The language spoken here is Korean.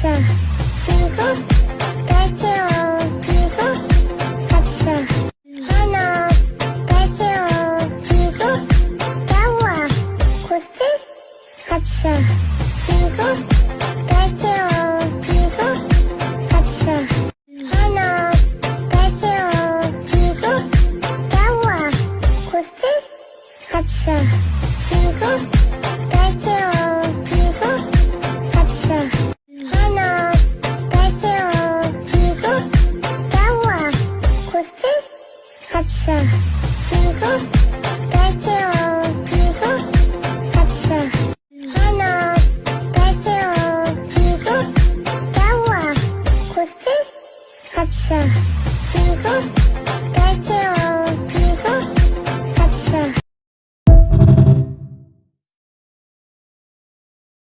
하차 기구 대체오 기구 하차 하나 대체오 기구 야와 코트 하차 기구 대체오 기구 하차 하나 대체오 기구 야와 코트 하차 기구 대체오 기구 하차 하나 대체오 기구 야와 코트 하차 기구